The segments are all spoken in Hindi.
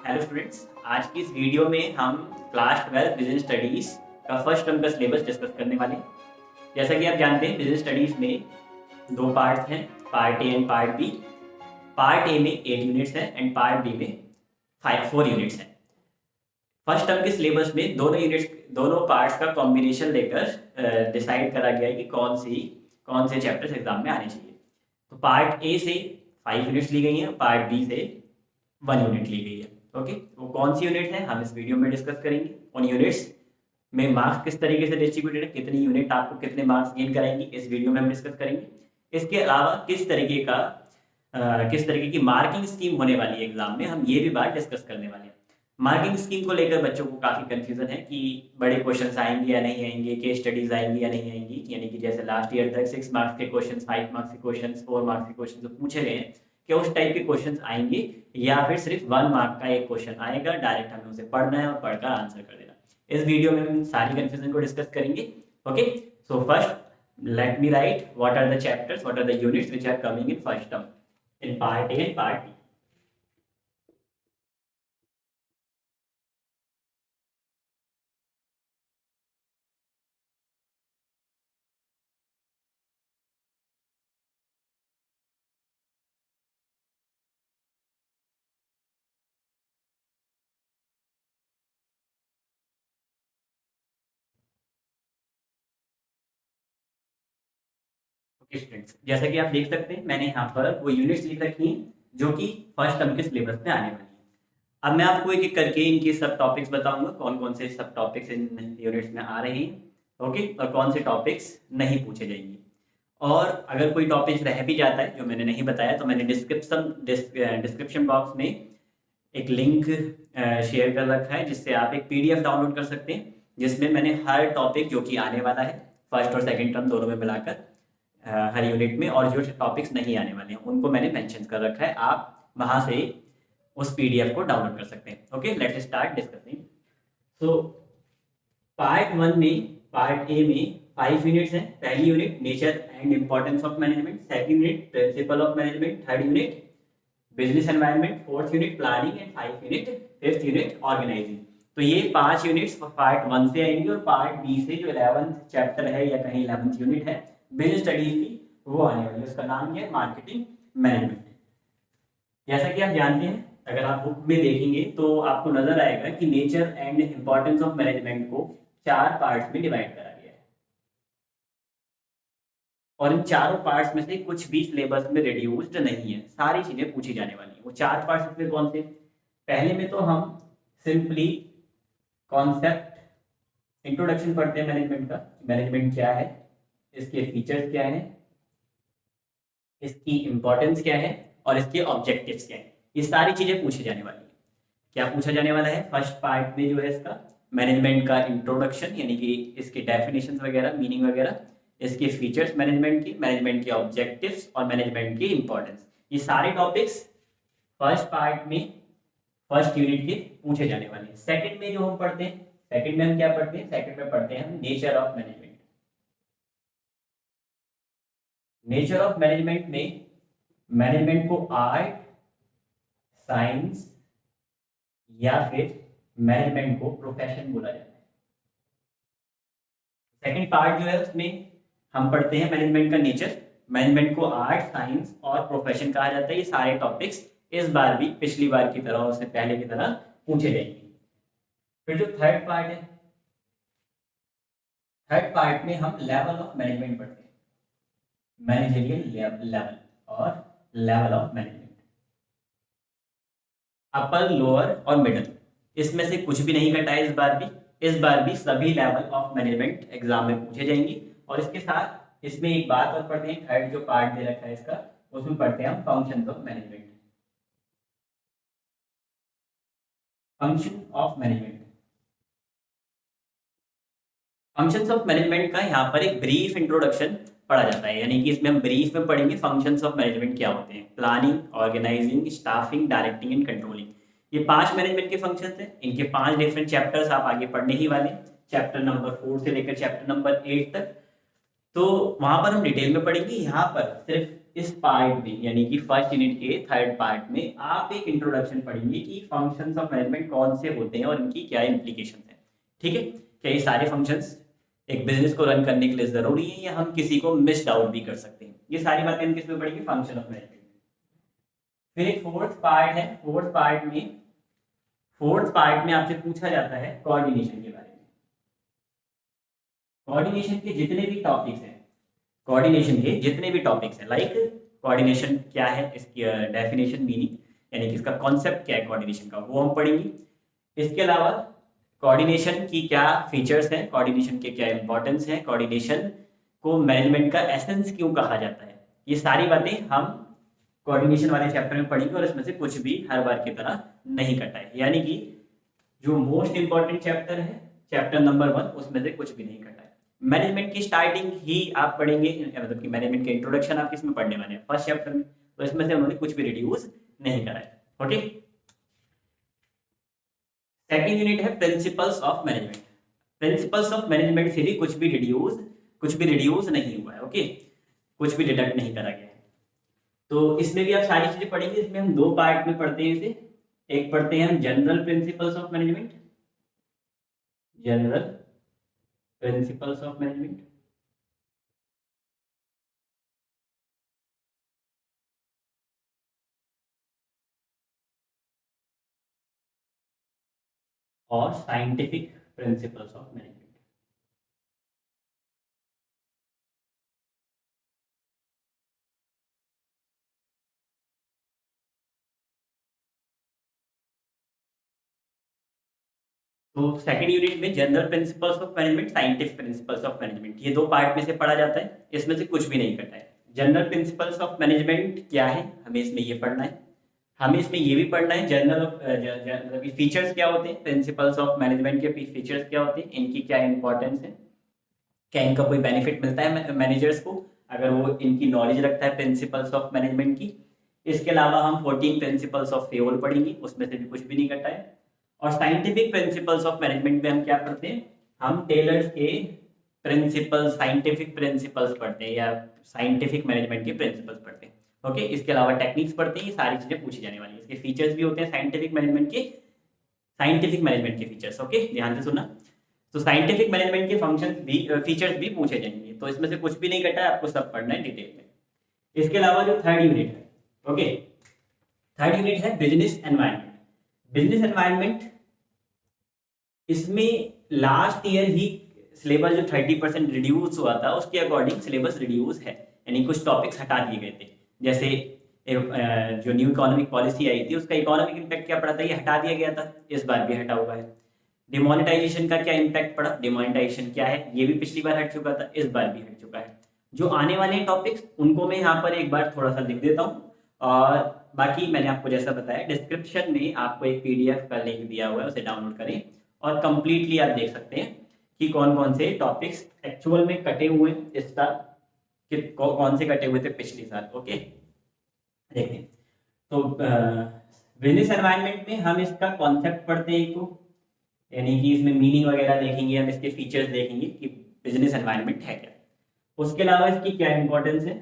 हेलो स्टूडेंट्स, आज की इस वीडियो में हम क्लास 12 बिजनेस स्टडीज़ का फर्स्ट टर्म का सिलेबस डिस्कस करने वाले हैं। जैसा कि आप जानते हैं, बिजनेस स्टडीज़ में दो पार्ट्स हैं, part A and part B. Part A में 8 यूनिट्स हैं एंड पार्ट बी में 4 यूनिट्स हैं। फर्स्ट टर्म के सिलेबस में दोनों पार्ट्स का कॉम्बिनेशन लेकर डिसाइड करा गया है कि कौन से चैप्टर्स एग्जाम में आने चाहिए। तो पार्ट ए से 5 यूनिट्स ली गई हैं, पार्ट बी से 1 यूनिट ली गई है। ओके, वो कौन सी यूनिट है हम इस वीडियो में डिस्कस करेंगे। उन यूनिट्स में मार्क्स किस तरीके से डिस्ट्रीब्यूटेड है, कितनी यूनिट आपको कितने मार्क्स गेन कराएंगी, इस वीडियो में हम डिस्कस करेंगे। इसके अलावा किस तरीके की मार्किंग स्कीम होने वाली है एग्जाम में, हम ये भी बात डिस्कस करने वाले हैं। मार्किंग स्कीम को लेकर बच्चों को काफ़ी कंफ्यूजन है कि बड़े क्वेश्चंस आएंगे या नहीं आएंगे, केस स्टडीज आएंगी या नहीं आएंगी। यानी कि जैसे लास्ट ईयर तक 6 मार्क्स के क्वेश्चन, 5 मार्क्स के क्वेश्चन, 4 मार्क्स के क्वेश्चन जो पूछे गए हैं, क्या उस टाइप के क्वेश्चन आएंगे या फिर सिर्फ 1 मार्क का एक क्वेश्चन आएगा, डायरेक्ट हमें उसे पढ़ना है और पढ़कर आंसर कर देना। इस वीडियो में हम सारी कंफ्यूजन को डिस्कस करेंगे। Okay, so first let me write what are the chapters, what are the units which are coming in first term in part A and part B. Students, जैसा कि आप देख सकते हैं, मैंने यहाँ पर वो यूनिट्स लिख रखी हैं जो कि फर्स्ट टर्म के सिलेबस में आने वाली है। अब मैं आपको एक एक करके इनके सब टॉपिक्स बताऊंगा, कौन कौन से सब टॉपिक्स इन यूनिट्स में आ रहे हैं। ओके, और कौन से टॉपिक्स नहीं पूछे जाएंगे। और अगर कोई टॉपिक रह भी जाता है जो मैंने नहीं बताया, तो मैंने डिस्क्रिप्शन बॉक्स में एक लिंक शेयर कर रखा है, जिससे आप एक PDF डाउनलोड कर सकते हैं, जिसमें मैंने हर टॉपिक जो कि आने वाला है फर्स्ट और सेकंड टर्म दोनों में मिलाकर हर यूनिट में, और जो टॉपिक्स नहीं आने वाले हैं उनको मैंने मेंशन कर रखा है। आप वहां से उस PDF को डाउनलोड कर सकते हैं। Okay, let's start discussing. So part 1 में, पार्ट ए में 5 यूनिट्स हैं। पहली unit nature and importance of management, second unit principle of management, third unit business environment, fourth unit planning and fifth unit organising. तो ये 5 यूनिट्स पार्ट 1 से आएंगी, और पार्ट बी से जो 11th चैप्टर है या कहीं 11th यूनिट है बिजनेस स्टडीज की, वो आने वाली है। उसका नाम क्या है? Marketing management. जैसा कि आप जानते हैं, अगर आप बुक में देखेंगे तो आपको नजर आएगा कि nature and importance of management को 4 पार्ट्स में डिवाइड करा गया है, और इन चारों पार्ट्स में से कुछ भी सिलेबस में रिड्यूस्ड नहीं है, सारी चीजें पूछी जाने वाली है। वो 4 पार्ट्स इसमें कौन से? पहले में तो हम सिंपली कॉन्सेप्ट इंट्रोडक्शन पढ़ते हैं मैनेजमेंट का, मैनेजमेंट क्या है, इसके फीचर्स क्या है, इसकी इंपॉर्टेंस क्या है, और इसके ऑब्जेक्टिव्स क्या है। ये सारी चीजें पूछी जाने वाली है। क्या पूछा जाने वाला है फर्स्ट पार्ट में? जो है इसका मैनेजमेंट का इंट्रोडक्शन, यानी कि इसके डेफिनेशंस वगैरह, मीनिंग वगैरह, इसके फीचर्स मैनेजमेंट के ऑब्जेक्टिव्स और मैनेजमेंट की इंपॉर्टेंस। ये सारे टॉपिक्स फर्स्ट पार्ट में, फर्स्ट यूनिट के पूछे जाने वाले हैं। सेकंड में जो हम पढ़ते हैं, सेकंड में हम क्या पढ़ते हैं? सेकंड में पढ़ते हैं हम nature of management. Nature of management में मैनेजमेंट को आर्ट, साइंस या फिर मैनेजमेंट को प्रोफेशन बोला जाता है। सेकंड पार्ट जो है उसमें हम पढ़ते हैं मैनेजमेंट का नेचर, मैनेजमेंट को आर्ट, साइंस और प्रोफेशन कहा जाता है। ये सारे टॉपिक्स इस बार भी पिछली बार की तरह, उससे पहले की तरह पूछे जाएंगे। फिर जो थर्ड पार्ट है, थर्ड पार्ट में हम लेवल ऑफ मैनेजमेंट पढ़ते हैं, मैनेजरियल लेवल और level of management, upper, lower और मिडल। इसमें से कुछ भी नहीं घटा है इस बार भी सभी लेवल ऑफ मैनेजमेंट एग्जाम में पूछे जाएंगे। और इसके साथ इसमें एक बात और पढ़ते हैं, थर्ड जो पार्ट दे रखा है इसका, उसमें पढ़ते हैं हम functions of management. Function of management, functions of management का यहाँ पर एक ब्रीफ इंट्रोडक्शन पढ़ा जाता है, यानी कि इसमें हम ब्रीफ में पढ़ेंगे फंक्शंस ऑफ मैनेजमेंट क्या होते हैं। Planning, organising, staffing, directing and controlling. ये 5 मैनेजमेंट के फंक्शंस हैं। इनके 5 डिफरेंट चैप्टर्स आप आगे पढ़ने ही वाले, चैप्टर नंबर 4 से लेकर चैप्टर नंबर 8 तक। तो वहां पर हम डिटेल में पढ़ेंगे। यहाँ पर सिर्फ इस पार्ट में यानी कि फर्स्ट यूनिट के थर्ड पार्ट में आप एक इंट्रोडक्शन पढ़ेंगे कि फंक्शंस ऑफ मैनेजमेंट कौन से होते हैं और इनकी क्या इंप्लीकेशन है। ठीक है, क्या ये सारे फंक्शंस एक बिजनेस को रन करने के लिए जरूरी है या हम किसी को मिस आउट भी कर सकते हैं, ये सारी बातें हम किसमें पढ़ेंगे, फंक्शन ऑफ मैनेजमेंट। फिर एक फोर्थ पार्ट है, फोर्थ पार्ट में आपसे पूछा जाता है कोऑर्डिनेशन के बारे में। कोऑर्डिनेशन के जितने भी टॉपिक्स हैं, लाइक कोऑर्डिनेशन क्या है, इसकी डेफिनेशन, मीनिंग, यानी कि इसका कॉन्सेप्ट क्या है कोऑर्डिनेशन का, वो हम पढ़ेंगे। इसके अलावा कोऑर्डिनेशन की क्या फीचर्स हैं, कोऑर्डिनेशन के क्या इंपॉर्टेंस है, कोऑर्डिनेशन को मैनेजमेंट का एसेंस क्यों कहा जाता है, ये सारी बातें हम कोऑर्डिनेशन वाले चैप्टर में पढ़ेंगे और इसमें से कुछ भी हर बार की तरह नहीं कटा है, यानी कि जो मोस्ट इंपॉर्टेंट चैप्टर है चैप्टर नंबर 1, उसमें से कुछ भी नहीं कटा है। मैनेजमेंट की स्टार्टिंग ही आप पढ़ेंगे, मतलब कि मैनेजमेंट के इंट्रोडक्शन आप किसमें पढ़ने वाले हैं, फर्स्ट चैप्टर में, तो इसमें से उन्होंने कुछ भी रिड्यूस नहीं करा है। ओके, सेकंड यूनिट है principles of management. Principles of management से भी कुछ भी रिड्यूस नहीं हुआ है। ओके, कुछ भी डिडक्ट नहीं करा गया है। तो इसमें भी आप सारी चीजें पढ़ेंगे। इसमें हम दो पार्ट में पढ़ते हैं इसे, एक पढ़ते हैं हम जनरल प्रिंसिपल्स ऑफ मैनेजमेंट, और साइंटिफिक प्रिंसिपल्स ऑफ मैनेजमेंट। तो सेकंड यूनिट में general principles of management, scientific principles of management, ये दो पार्ट में से पढ़ा जाता है। इसमें से कुछ भी नहीं कटा है। जनरल प्रिंसिपल्स ऑफ मैनेजमेंट क्या है, हमें इसमें ये पढ़ना है। हमें इसमें ये भी पढ़ना है जनरल फीचर्स क्या होते हैं, प्रिंसिपल्स ऑफ मैनेजमेंट के फीचर्स क्या होते हैं, इनकी क्या इंपॉर्टेंस है, क्या इनका कोई बेनिफिट मिलता है मैनेजर्स को अगर वो इनकी नॉलेज रखता है प्रिंसिपल्स ऑफ मैनेजमेंट की। इसके अलावा हम 14 प्रिंसिपल्स ऑफ फेयोल पढ़ेंगे, उसमें से भी कुछ भी नहीं कटा है। और साइंटिफिक प्रिंसिपल्स ऑफ मैनेजमेंट में हम क्या पढ़ते हैं, हम टेलर्स के प्रिंसिपल, साइंटिफिक प्रिंसिपल्स पढ़ते हैं या साइंटिफिक मैनेजमेंट के प्रिंसिपल्स पढ़ते हैं। ओके, इसके अलावा टेक्निक्स पढ़ते हैं, ये सारी चीजें पूछी जाने वाली है। इसके फीचर्स भी होते हैं साइंटिफिक मैनेजमेंट के फीचर्स। ओके, ध्यान से सुनना। तो साइंटिफिक मैनेजमेंट के फंक्शंस भी, फीचर्स भी पूछे जाएंगे, तो इसमें से कुछ भी नहीं कटा है, आपको सब पढ़ना है डिटेल में। इसके अलावा जो थर्ड यूनिट है, ओके, थर्ड यूनिट है बिजनेस एनवायरनमेंट। इसमें लास्ट ईयर ही सिलेबस जो 30% रिड्यूस हुआ था, उसके अकॉर्डिंग सिलेबस रिड्यूस है, यानी कुछ टॉपिक्स हटा दिए गए थे। जैसे जो न्यू इकोनॉमिक पॉलिसी आई थी, उसका इकोनॉमिक इम्पैक्ट क्या पड़ा था, ये हटा दिया गया था, इस बार भी हटा हुआ है। डिमोनेटाइजेशन का क्या इम्पैक्ट पड़ा, डिमोनेटाइजेशन क्या है, ये भी पिछली बार हट चुका था, इस बार भी हट चुका है। जो आने वाले टॉपिक्स उनको मैं यहाँ पर एक बार थोड़ा सा लिख देता हूँ, और बाकी मैंने आपको जैसा बताया डिस्क्रिप्शन में आपको एक PDF का लिंक दिया हुआ है, उसे डाउनलोड करें और कंप्लीटली आप देख सकते हैं कि कौन कौन से टॉपिक्स एक्चुअल में कटे हुए इस साल, कि कौन से कटे हुए थे पिछले साल। ओके, देखें तो बिजनेस एनवायरनमेंट में हम इसका कॉन्सेप्ट पढ़ते हैं, यानी कि इसमें मीनिंग वगैरह देखेंगे, हम इसके फीचर्स देखेंगे कि बिजनेस एनवायरनमेंट है क्या। उसके अलावा इसकी क्या इंपॉर्टेंस है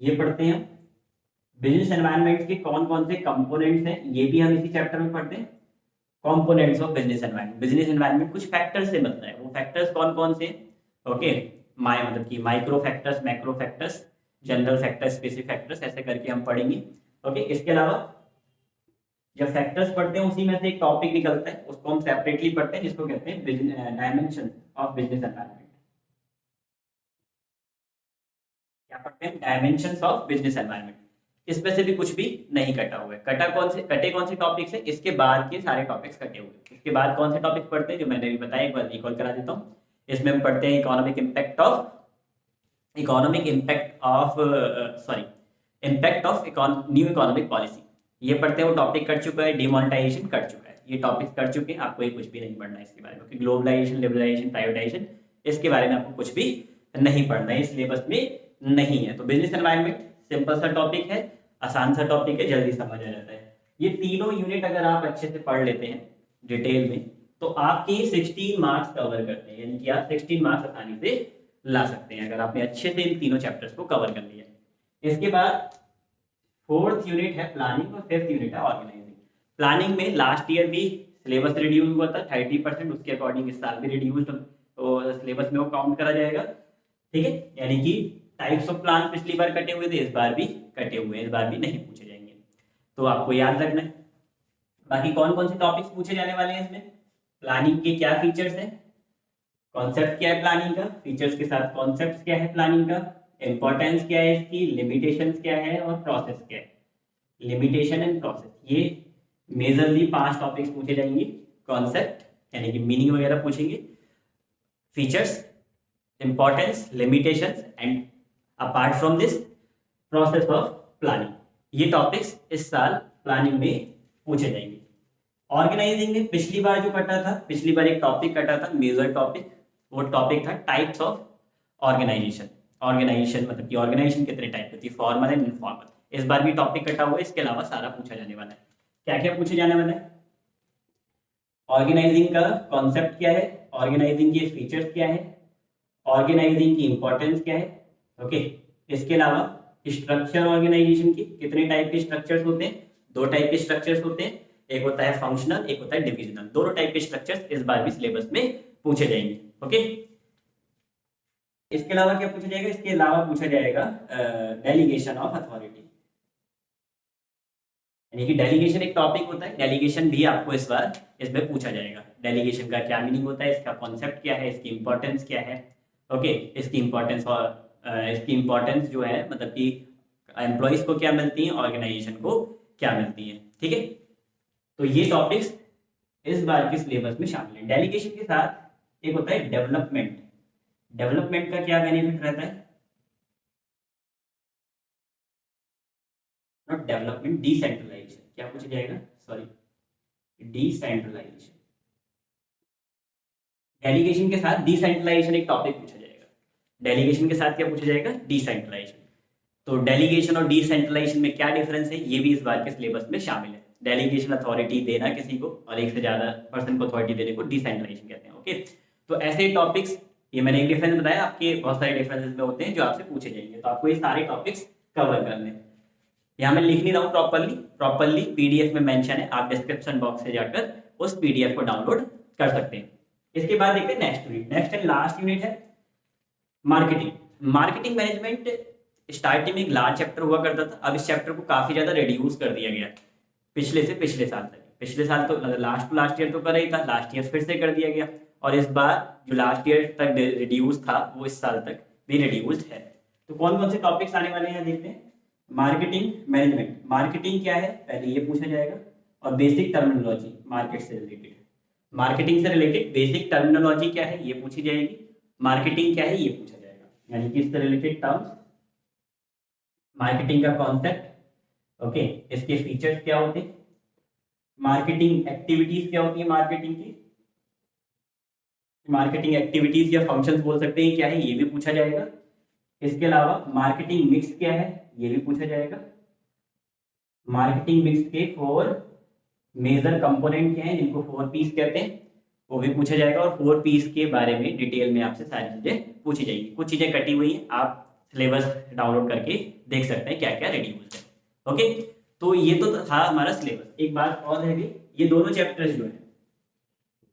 ये पढ़ते हैं। बिजनेस एनवायरनमेंट के कौन कौन से कंपोनेंट्स हैं, ये भी हम इसी चैप्टर में पढ़ते हैं। कंपोनेंट्स ऑफ बिजनेस एनवायरनमेंट कुछ फैक्टर्स से बनता है, वो फैक्टर्स कौन कौन से, ओके, मतलब कि micro factors, macro factors, general factors, specific factors, ऐसे करके हम पढ़ेंगे। ओके, इसके अलावा जब फैक्टर्स पढ़ते हैं उसी में से एक टॉपिक निकलता है, उसको हम सेपरेटली पढ़ते हैं, जिसको कहते हैं डायमेंशन ऑफ बिजनेस एनवायरनमेंट। क्या पढ़ते हैं, डायमेंशंस ऑफ बिजनेस एनवायरनमेंट। इसमें से भी कुछ भी नहीं कटा हुआ है। कटे कौन से टॉपिक्स है, इसके बाद के सारे टॉपिक्स कटे हुए हैं। इसके बाद कौन से टॉपिक्स पढ़ते हैं, जो मैंने भी बताया, एक बार रिकॉल करा देता हूँ। इसमें हम पढ़ते हैं economic impact of new economic policy, ये पढ़ते हैं। वो टॉपिक कट चुका है। डिमोनेटाइजेशन कट चुका है, ये टॉपिक्स कट चुके हैं, आपको ये कुछ भी नहीं पढ़ना है इसके बारे में। ग्लोबलाइजेशन, लिबरलाइजेशन, प्राइवेटाइजेशन, इसके बारे में आपको कुछ भी नहीं पढ़ना है, सिलेबस में नहीं है। तो बिजनेस एनवायरनमेंट सिंपल सा टॉपिक है, आसान सा टॉपिक है, जल्दी समझ आ जाता है। ये तीनों यूनिट अगर आप अच्छे से पढ़ लेते हैं डिटेल में, तो आपके 16 मार्क्स कवर करते हैं, यानी कि आप 16 मार्क्स आसानी से ला सकते हैं अगर आपने अच्छे से इन तीनों चैप्टर्स को कवर कर लिया। इसके बाद 4th यूनिट है प्लानिंग और 5th यूनिट है ऑर्गेनाइजिंग। प्लानिंग में लास्ट ईयर भी सिलेबस रिड्यूस हुआ था 30%, उसके अकॉर्डिंग इस साल भी रिड्यूस तो सिलेबस में वो काउंट करा जाएगा, ठीक है। यानी कि टाइप्स ऑफ प्लान पिछली बार कटे हुए थे, इस बार भी कटे हुए हैं, इस बार भी नहीं पूछे जाएंगे, तो आपको याद रखना है। बाकी कौन कौन से टॉपिक्स पूछे जाने वाले हैं इसमें, प्लानिंग के क्या फीचर्स हैं, कॉन्सेप्ट क्या है प्लानिंग का, फीचर्स के साथ कॉन्सेप्ट क्या है प्लानिंग का, इंपॉर्टेंस क्या है इसकी, लिमिटेशंस क्या है और प्रोसेस क्या है। लिमिटेशन एंड प्रोसेस, ये मेजरली 5 टॉपिक्स पूछे जाएंगे। कॉन्सेप्ट यानी कि मीनिंग वगैरह पूछेंगे, features, importance, limitations and apart from this process of planning. ये टॉपिक्स इस साल प्लानिंग में पूछे जाएंगे। ऑर्गेनाइजिंग में पिछली बार जो कटा था, पिछली बार एक टॉपिक कटा था मेजर टॉपिक, वो टॉपिक था टाइप्स ऑफ ऑर्गेनाइजेशन। ऑर्गेनाइजेशन मतलब कि ऑर्गेनाइजेशन कितने टाइप होती है, फॉर्मल एंड इनफॉर्मल। इस बार भी टॉपिक कटा हुआ है, इसके अलावा सारा पूछा जाने वाला है। क्या क्या पूछे जाने वाला है, ऑर्गेनाइजिंग का कॉन्सेप्ट क्या है, ऑर्गेनाइजिंग के फीचर्स क्या है, ऑर्गेनाइजिंग की इंपॉर्टेंस क्या है, ओके। इसके अलावा स्ट्रक्चर ऑर्गेनाइजेशन की, कितने टाइप के स्ट्रक्चर्स होते हैं, 2 टाइप के स्ट्रक्चर्स होते हैं, एक होता है फंक्शनल, एक होता है डिविजनल। दोनों टाइप के स्ट्रक्चर्स इस बार भी सिलेबस में पूछे जाएंगे, ओके। इसके अलावा क्या पूछा जाएगा, इसके अलावा पूछा जाएगा डेलीगेशन ऑफ अथॉरिटी, यानी कि डेलीगेशन एक टॉपिक होता है, डेलीगेशन भी आपको इस बार इसमें पूछा जाएगा। डेलीगेशन का क्या मीनिंग होता है, इसका कॉन्सेप्ट क्या है, इसकी इंपॉर्टेंस क्या है, ओके। इसकी इंपॉर्टेंस और इसकी इंपॉर्टेंस जो है मतलब कि एम्प्लॉइज को क्या मिलती है, ऑर्गेनाइजेशन को क्या मिलती है, ठीक है। तो ये टॉपिक्स इस बार के सिलेबस में शामिल है। डेलीगेशन के साथ एक होता है डेवलपमेंट। डेवलपमेंट का क्या बेनिफिट रहता है, नॉट डेवलपमेंट, डिसेंट्रलाइजेशन। क्या पूछा जाएगा, सॉरी, डिसेंट्रलाइजेशन। डेलीगेशन के साथ डिसेंट्रलाइजेशन एक टॉपिक पूछा जाएगा। डेलीगेशन के साथ क्या पूछा जाएगा, डिसेंट्रलाइजेशन। तो डेलीगेशन और डिसेंट्रलाइजेशन में क्या डिफरेंस है, ये भी इस बार के सिलेबस में शामिल है। डेलीगेशन अथॉरिटी देना किसी को और एक से ज्यादा पर्सन को अथॉरिटी देने को डिसेंट्रलाइजेशन कहते हैं, ओके। तो ऐसे टॉपिक्स, ये मैंने एक डिफरेंस बताया, आपके बहुत सारे डिफरेंसेस में होते हैं जो आपसे पूछे जाएंगे, तो आपको ये सारे टॉपिक्स कवर करने हैं। यहाँ मैं लिख नहीं रहा हूँ प्रॉपरली पीडीएफ में मेंशन है, आप डिस्क्रिप्शन बॉक्स से जाकर उस पीडीएफ को डाउनलोड कर सकते हैं। इसके बाद देखते हैं next unit, next and last unit है मार्केटिंग। मार्केटिंग मैनेजमेंट स्टार्टिंग में एक लार्ज चैप्टर हुआ करता था, अब इस चैप्टर को काफी ज्यादा रिड्यूस कर दिया गया पिछले साल तक। पिछले साल तो लास्ट ईयर तो कर ही था, लास्ट ईयर फिर से कर दिया गया, और इस बार जो लास्ट ईयर तक रिड्यूस था वो इस साल तक भी रिड्यूस्ड है। तो कौन कौन से टॉपिक्स आने वाले हैं देखते हैं। मार्केटिंग मैनेजमेंट, मार्केटिंग क्या है पहले ये पूछा जाएगा, और बेसिक टर्मिनोलॉजी मार्केट से रिलेटेड, मार्केटिंग से रिलेटेड बेसिक टर्मिनोलॉजी क्या है ये पूछी जाएगी, मार्केटिंग क्या है ये पूछा जाएगा, यानी कि इससे रिलेटेड टर्म्स, मार्केटिंग का कॉन्सेप्ट, ओके, इसके फीचर्स क्या होते हैं, मार्केटिंग एक्टिविटीज क्या होती है, मार्केटिंग एक्टिविटीज या फंक्शंस बोल सकते हैं क्या है, ये भी पूछा जाएगा। इसके अलावा मार्केटिंग मिक्स क्या है ये भी पूछा जाएगा, मार्केटिंग मिक्स के 4 मेजर कंपोनेंट क्या है जिनको 4 पीस कहते हैं वो भी पूछा जाएगा, और 4 पीस के बारे में डिटेल में आपसे सारी चीजें पूछी जाएगी। कुछ चीजें कटी हुई हैं, आप सिलेबस डाउनलोड करके देख सकते हैं क्या क्या रेडी हुआ है, ओके। तो ये तो था हमारा सिलेबस। एक बात और है भी, ये दोनों चैप्टर्स जो है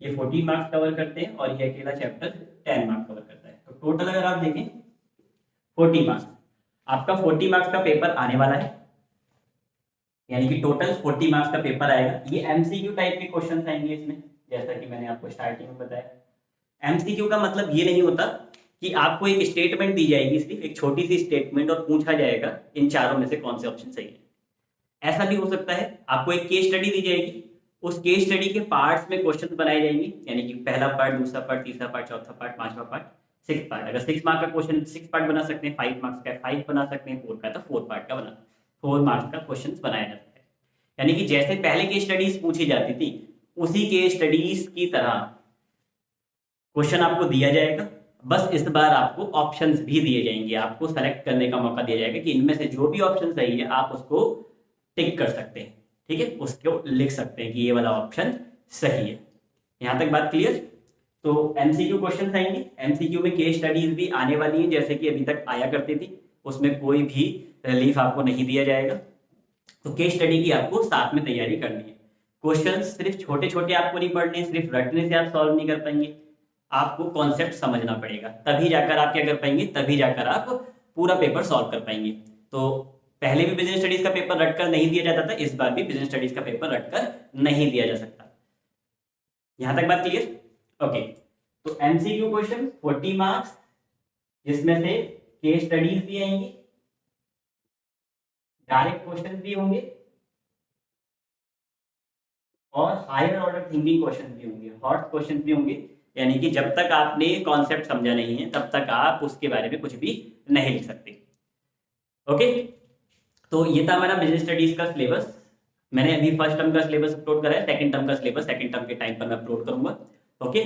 ये 40 मार्क्स कवर करते हैं और ये अकेला चैप्टर 10 मार्क्स कवर करता है। तो टोटल अगर आप देखें 40 मार्क्स, आपका 40 मार्क्स का पेपर आने वाला है, यानी कि टोटल 40 मार्क्स का पेपर आएगा। ये एमसीक्यू टाइप के क्वेश्चन आएंगे इसमें, जैसा कि मैंने आपको स्टार्टिंग में बताया। एमसीक्यू का मतलब ये नहीं होता कि आपको एक स्टेटमेंट दी जाएगी, सिर्फ एक छोटी सी स्टेटमेंट, और पूछा जाएगा इन चारों में से कौन से ऑप्शन सही है। ऐसा भी हो सकता है, आपको एक केस स्टडी दी जाएगी, उस केस स्टडी के पार्ट्स में क्वेश्चन बनाए जाएंगे, यानी कि पहला पार्ट, दूसरा पार्ट, तीसरा पार्ट, चौथा पार्ट, पांचवा पार्ट, 6 पार्ट। अगर 6 मार्क्स का क्वेश्चन 6 पार्ट बना सकते हैं, 5 मार्क्स का 5 बना सकते हैं, 4 का तो 4 पार्ट का बना 4 मार्क्स का क्वेश्चन बनाया जा सकता है। यानी कि जैसे पहले केस स्टडीज पूछी जाती थी उसी केस स्टडीज की तरह क्वेश्चन आपको दिया जाएगा, बस इस बार आपको ऑप्शंस भी दिए जाएंगे, आपको सेलेक्ट करने का मौका दिया जाएगा कि इनमें से जो भी ऑप्शन सही है आप उसको टिक कर सकते हैं, ठीक है, उसको लिख सकते हैं कि ये वाला ऑप्शन सही है। यहां तक बात क्लियर। तो एमसीक्यू क्वेश्चन आएंगे, एमसीक्यू में केस स्टडीज भी आने वाली हैं जैसे कि अभी तक आया करती थी, उसमें कोई भी रिलीफ आपको नहीं दिया जाएगा। तो केस स्टडी की आपको साथ में तैयारी करनी है। क्वेश्चन सिर्फ छोटे छोटे आपको नहीं पढ़ने, सिर्फ रटने से आप सॉल्व नहीं कर पाएंगे, आपको कॉन्सेप्ट समझना पड़ेगा, तभी जाकर आप क्या कर पाएंगे, तभी जाकर आप पूरा पेपर सॉल्व कर पाएंगे। तो पहले भी बिजनेस स्टडीज का पेपर रटकर नहीं दिया जाता था, इस बार भी बिजनेस स्टडीज का पेपर रटकर नहीं दिया जा सकता। यहां तक बात क्लियर? ओके, तो एमसीक्यू क्वेश्चन 40 मार्क्स, जिसमें से केस स्टडीज भी आएंगी, डायरेक्ट क्वेश्चन भी होंगे और हायर ऑर्डर थिंकिंग क्वेश्चन भी होंगे, हॉट क्वेश्चन भी होंगे। यानी कि जब तक आपने कॉन्सेप्ट समझा नहीं है तब तक आप उसके बारे में कुछ भी नहीं लिख सकते। ओके, तो ये था हमारा बिजनेस स्टडीज का सिलेबस। मैंने अभी फर्स्ट टर्म का सिलेबस अपलोड करा है, सेकंड टर्म का सिलेबस सेकंड टर्म के टाइम पर मैं अपलोड करूंगा। ओके,